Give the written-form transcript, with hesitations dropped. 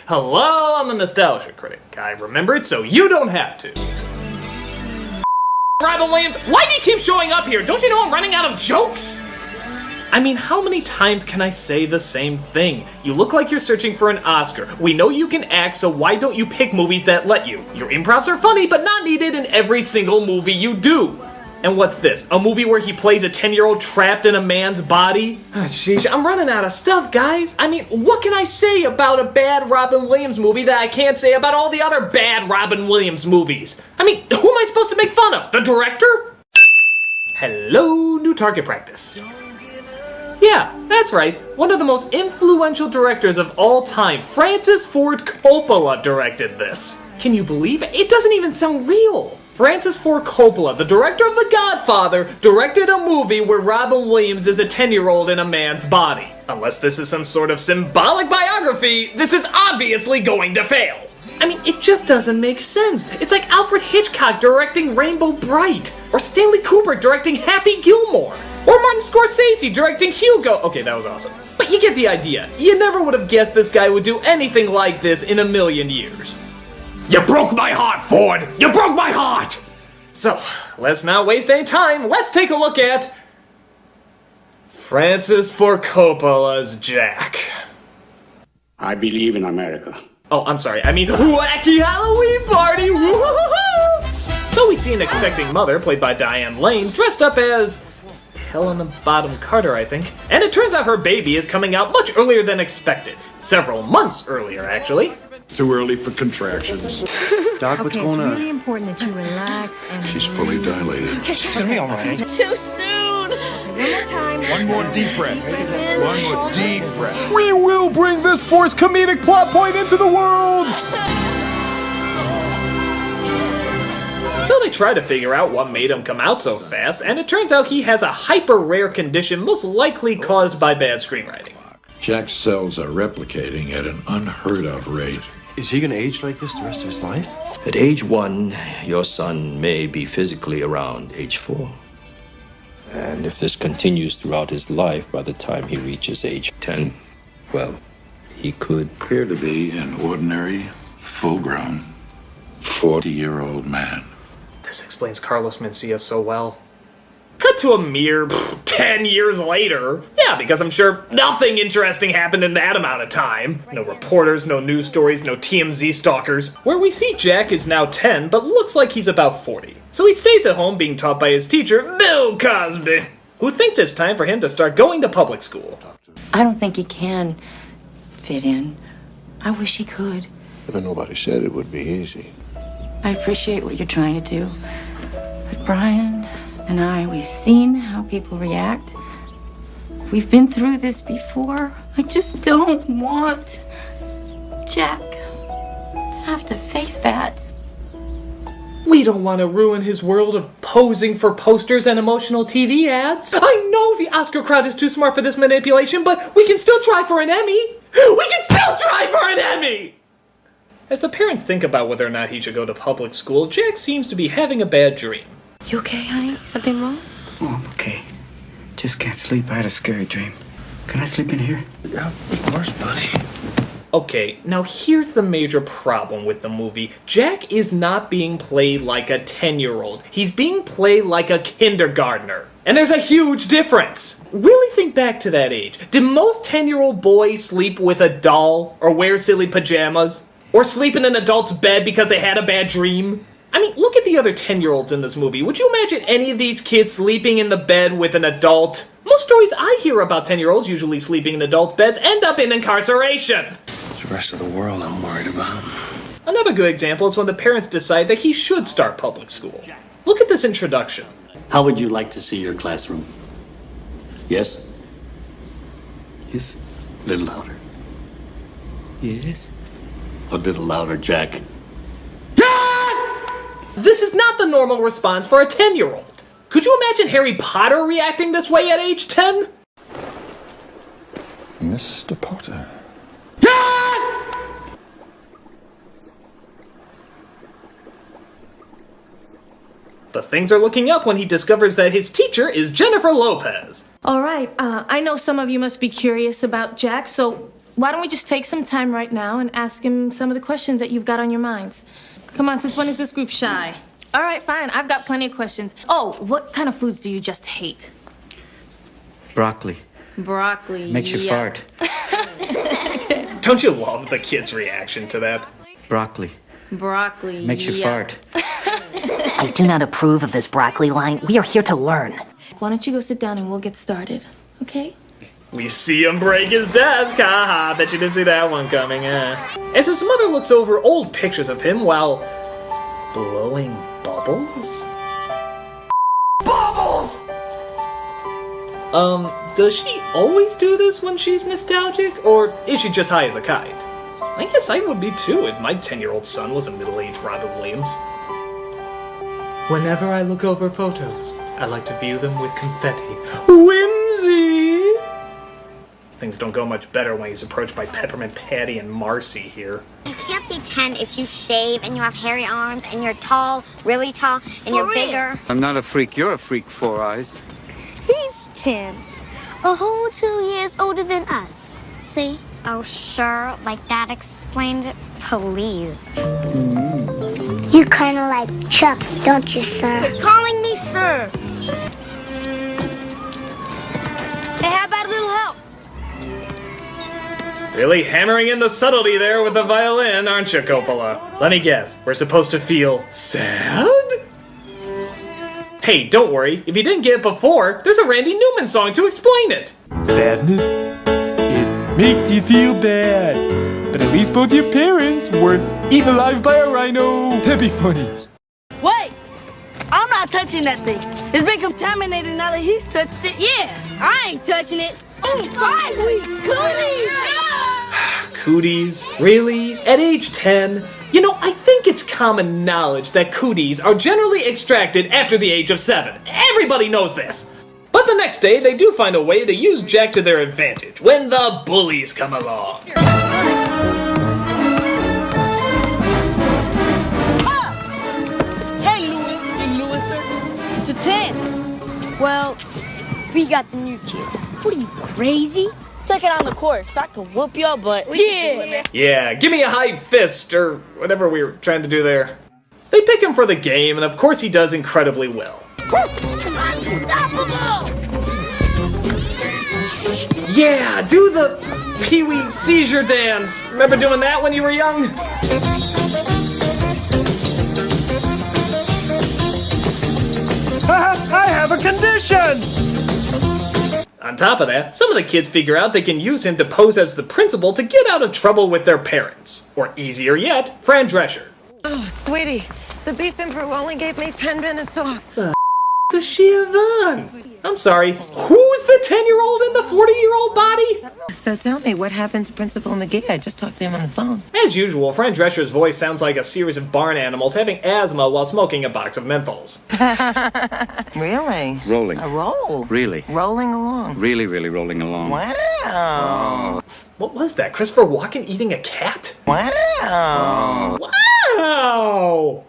Hello, I'm the Nostalgia Critic. I remembered so you don't have to. Robin Williams, why do you keep showing up here? Don't you know I'm running out of jokes? I mean, how many times can I say the same thing? You look like you're searching for an Oscar. We know you can act, so why don't you pick movies that let you? Your improvs are funny, but not needed in every single movie you do. And what's this? A movie where he plays a 10-year-old trapped in a man's body? Sheesh, I'm running out of stuff, guys. I mean, what can I say about a bad Robin Williams movie that I can't say about all the other bad Robin Williams movies? I mean, who am I supposed to make fun of? The director? Hello, new target practice. Yeah, that's right. One of the most influential directors of all time, Francis Ford Coppola, directed this. Can you believe it? It doesn't even sound real. Francis Ford Coppola, the director of The Godfather, directed a movie where Robin Williams is a 10-year-old in a man's body. Unless this is some sort of symbolic biography, this is obviously going to fail. I mean, it just doesn't make sense. It's like Alfred Hitchcock directing Rainbow Bright, or Stanley Kubrick directing Happy Gilmore, or Martin Scorsese directing Hugo. Okay, that was awesome. But you get the idea. You never would have guessed this guy would do anything like this in a million years. You broke my heart, Ford! You broke my heart! So, let's not waste any time. Let's take a look at Francis Ford Coppola's Jack. I believe in America. Oh, I'm sorry. I mean, wacky Halloween party! Woo-hoo-hoo-hoo! So we see an expecting mother, played by Diane Lane, dressed up as Helena Bonham Carter, I think. And it turns out her baby is coming out much earlier than expected. Several months earlier, actually. Too early for contractions. Doc, what's going on? It's really important that you relax and... She's fully dilated. It's gonna be all right. Too soon! One more time. One more deep breath. One more deep breath. We will bring this forced comedic plot point into the world! So they try to figure out what made him come out so fast, and it turns out he has a hyper-rare condition most likely caused by bad screenwriting. Jack's cells are replicating at an unheard-of rate. Is he gonna age like this the rest of his life? At age 1, your son may be physically around age 4. And if this continues throughout his life, by the time he reaches age 10, well, he could Appear to be an ordinary, full-grown, 40-year-old man. This explains Carlos Mencia so well. Cut to a mere 10 years later. Yeah, because I'm sure nothing interesting happened in that amount of time. No reporters, no news stories, no TMZ stalkers. Where we see Jack is now 10, but looks like he's about 40. So he stays at home being taught by his teacher, Bill Cosby, who thinks it's time for him to start going to public school. I don't think he can fit in. I wish he could. But nobody said it would be easy. I appreciate what you're trying to do. But Brian and I, we've seen how people react. We've been through this before. I just don't want Jack to have to face that. We don't want to ruin his world of posing for posters and emotional TV ads. I know the Oscar crowd is too smart for this manipulation, but we can still try for an Emmy. We can still try for an Emmy! As the parents think about whether or not he should go to public school, Jack seems to be having a bad dream. You okay, honey? Something wrong? Oh, I'm okay. Just can't sleep. I had a scary dream. Can I sleep in here? Yeah, of course, buddy. Okay, now here's the major problem with the movie. Jack is not being played like a 10-year-old. He's being played like a kindergartner. And there's a huge difference. Really think back to that age. Did most 10-year-old boys sleep with a doll or wear silly pajamas? Or sleep in an adult's bed because they had a bad dream? I mean, look at the other 10-year-olds in this movie. Would you imagine any of these kids sleeping in the bed with an adult? Most stories I hear about 10-year-olds usually sleeping in adults' beds end up in incarceration. It's the rest of the world I'm worried about. Another good example is when the parents decide that he should start public school. Look at this introduction. How would you like to see your classroom? Yes? Yes. A little louder. Yes. A little louder, Jack. This is not the normal response for a 10-year-old. Could you imagine Harry Potter reacting this way at age 10? Mr. Potter. But things are looking up when he discovers that his teacher is Jennifer Lopez. All right, I know some of you must be curious about Jack, so why don't we just take some time right now and ask him some of the questions that you've got on your minds? Come on, since when is this group shy? All right, fine. I've got plenty of questions. Oh, what kind of foods do you just hate? Broccoli. Broccoli. Makes you fart. Don't you love the kid's reaction to that? Broccoli. Broccoli. Makes you fart. I do not approve of this broccoli line. We are here to learn. Why don't you go sit down and we'll get started, okay? We see him break his desk. Haha, bet you didn't see that one coming, As his mother looks over old pictures of him while blowing bubbles? Bubbles! Does she always do this when she's nostalgic, or is she just high as a kite? I guess I would be too if my 10-year-old son was a middle-aged Robin Williams. Whenever I look over photos, I like to view them with confetti. Whimsy! Things don't go much better when he's approached by Peppermint Patty and Marcy here. You can't be 10 if you shave and you have hairy arms and you're tall, really tall, and you're bigger. I'm not a freak. You're a freak, Four Eyes. He's 10. A whole 2 years older than us. See? Oh, sure. Like that explains it. Please. You're kind of like Chuck, don't you, sir? Quit calling me sir. Hey, how about a little help? Really hammering in the subtlety there with the violin, aren't you, Coppola? Let me guess, we're supposed to feel sad? Hey, don't worry, if you didn't get it before, there's a Randy Newman song to explain it. Sadness, it makes you feel bad. But at least both your parents weren't eaten alive by a rhino. That'd be funny. Wait! I'm not touching that thing. It's been contaminated now that he's touched it. Yeah, I ain't touching it. Oh, 5 weeks. Cooties? Really? At age 10? You know, I think it's common knowledge that cooties are generally extracted after the age of 7. Everybody knows this. But the next day, they do find a way to use Jack to their advantage when the bullies come along. Hey, Louis, Big Louis, to 10. Well, we got the new kid. What are you, crazy? Take it on the course. I could whoop your butt. Yeah. Yeah, give me a high fist, or whatever we were trying to do there. They pick him for the game, and of course he does incredibly well. Yeah, do the Pee-wee seizure dance. Remember doing that when you were young? I have a condition! On top of that, some of the kids figure out they can use him to pose as the principal to get out of trouble with their parents. Or easier yet, Fran Drescher. Oh, sweetie, the beef and brew only gave me 10 minutes off. Does she have on? I'm sorry, who's the 10-year-old in the 40-year-old body? So tell me, what happened to Principal McGee? I just talked to him on the phone. As usual, Fran Drescher's voice sounds like a series of barn animals having asthma while smoking a box of menthols. Really? Rolling. A roll? Really? Rolling along. Really, really rolling along. Wow. What was that? Christopher Walken eating a cat? Wow. Wow!